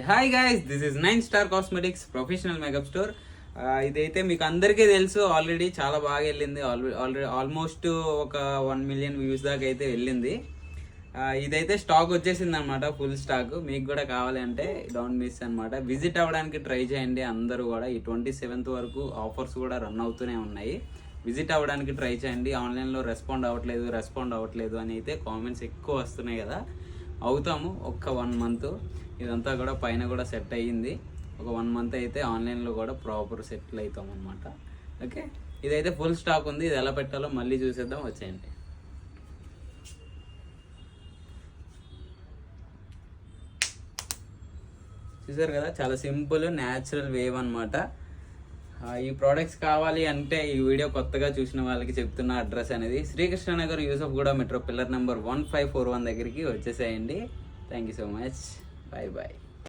Hi guys, this is 9 Star Cosmetics professional makeup store. ఇదైతే మీకు అందరికీ తెలుసు, ఆల్రెడీ చాలా బాగా వెళ్ళింది. ఆల్మోస్ట్ ఒక 1 million వ్యూస్ దాకా అయితే వెళ్ళింది. ఇదైతే స్టాక్ వచ్చేసింది అనమాట, ఫుల్ స్టాక్. మీకు కూడా కావాలి అంటే డోంట్ మిస్ అనమాట, విజిట్ అవ్వడానికి ట్రై చేయండి. అందరూ కూడా ఈ 27th వరకు ఆఫర్స్ కూడా రన్ అవుతూనే ఉన్నాయి. విజిట్ అవ్వడానికి ట్రై చేయండి. ఆన్లైన్లో రెస్పాండ్ అవ్వట్లేదు అని అయితే కామెంట్స్ ఎక్కువ వస్తున్నాయి కదా. అవుతాము ఒక్క 1 month. ఇదంతా కూడా పైన కూడా సెట్ అయ్యింది. ఒక 1 month అయితే ఆన్లైన్లో కూడా ప్రాపర్ సెటిల్ అవుతాం అనమాట. ఓకే, ఇదైతే ఫుల్ స్టాక్ ఉంది. ఇది ఎలా పెట్టాలో మళ్ళీ చూసేద్దాం, వచ్చేయండి. చూసారు కదా, చాలా సింపుల్ న్యాచురల్ వేవ్ అనమాట. ఈ ప్రోడక్ట్స్ కావాలి అంటే ఈ వీడియో కొత్తగా చూసిన వాళ్ళకి చెప్తున్న అడ్రస్ అనేది Srikrishnanagar Yousufguda metro pillar number 1541 దగ్గరికి వచ్చేసేయండి. Thank you so much. Bye bye.